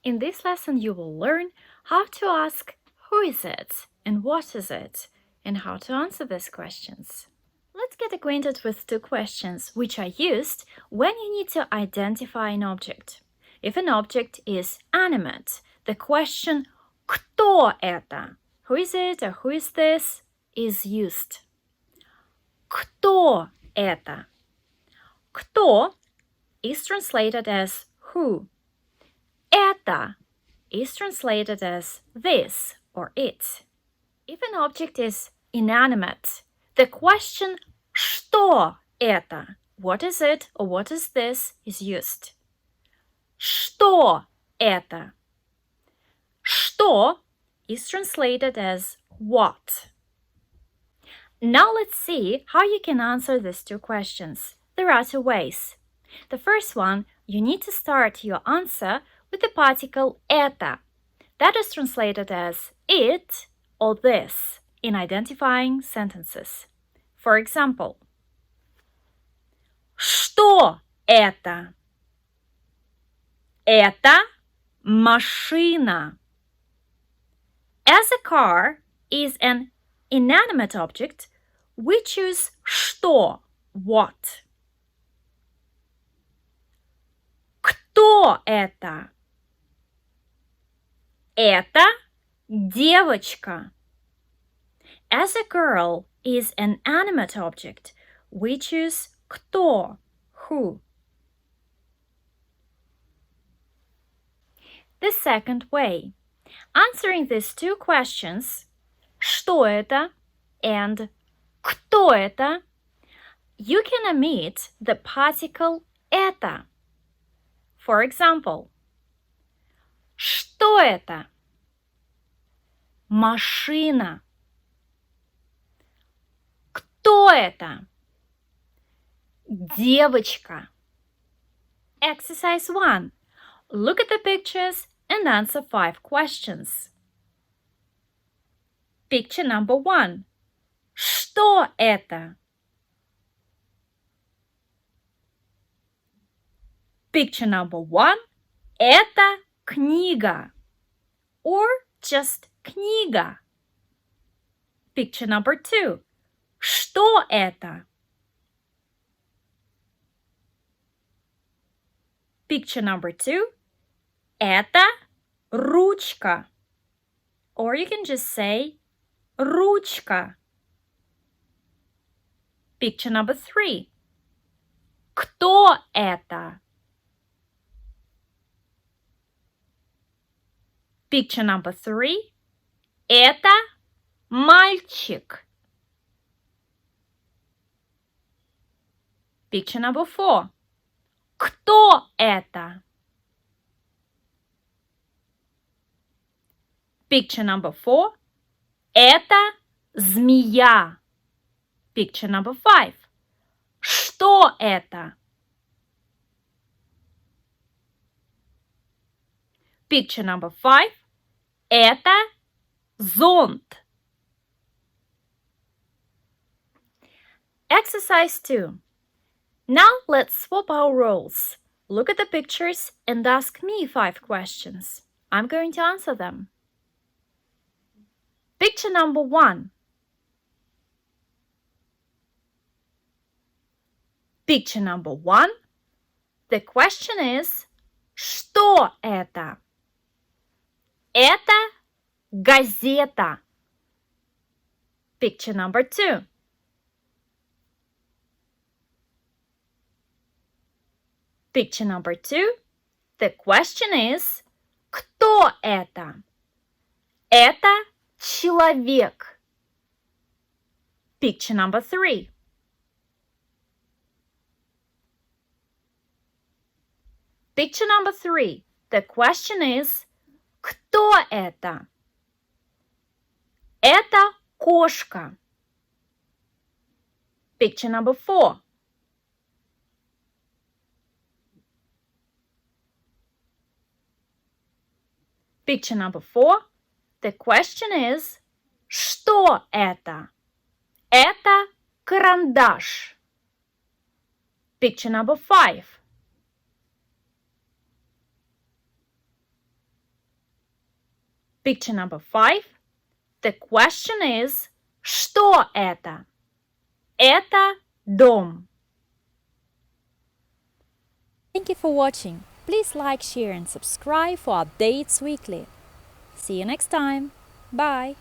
In this lesson, you will learn how to ask who is it and what is it, and how to answer these questions. Let's get acquainted with two questions which are used when you need to identify an object. If an object is animate, the question «Кто это?» Who is it or who is this is used. Кто это? Кто is translated as who. Это is translated as this or it. If an object is inanimate, the question что это? What is it or what is this is used. Что это? Что is translated as what. Now let's see how you can answer these two questions. There are two ways. The first one, you need to start your answer with the particle это. That is translated as it or this in identifying sentences. For example, что это? Это машина. As a car is an inanimate object, we choose что, what. Кто это? Это девочка. As a girl is an animate object, we choose кто, who. The second way. Answering these two questions, что это and кто это, you can omit the particle это. For example, что это? Машина. Кто это? Девочка. Exercise 1. Look at the pictures and answer 5 questions. Picture number 1. Что это? Picture number 1. Это книга. Or just книга. Picture number 2. Что это? Picture number 2. Это ручка. Or you can just say ручка. Picture number 3. Кто это? Picture number 3. Это мальчик. Picture number 4. Кто это? Picture number 4. Это змея. Picture number 5. Что это? Picture number 5. Это zont. Exercise 2. Now let's swap our roles. Look at the pictures and ask me 5 questions. I'm going to answer them. Picture number 1. Picture number 1. The question is, что это? Это газета. Picture number 2. Picture number 2. The question is, кто это? Это человек. Picture number 3. Picture number 3. The question is, кто это? Это кошка. Picture number 4. Picture number 4. The question is, что это? Это карандаш. Picture number 5. Picture number 5. The question is, что это? Это дом. Thank you for watching. Please like, share and subscribe for updates weekly. See you next time. Bye.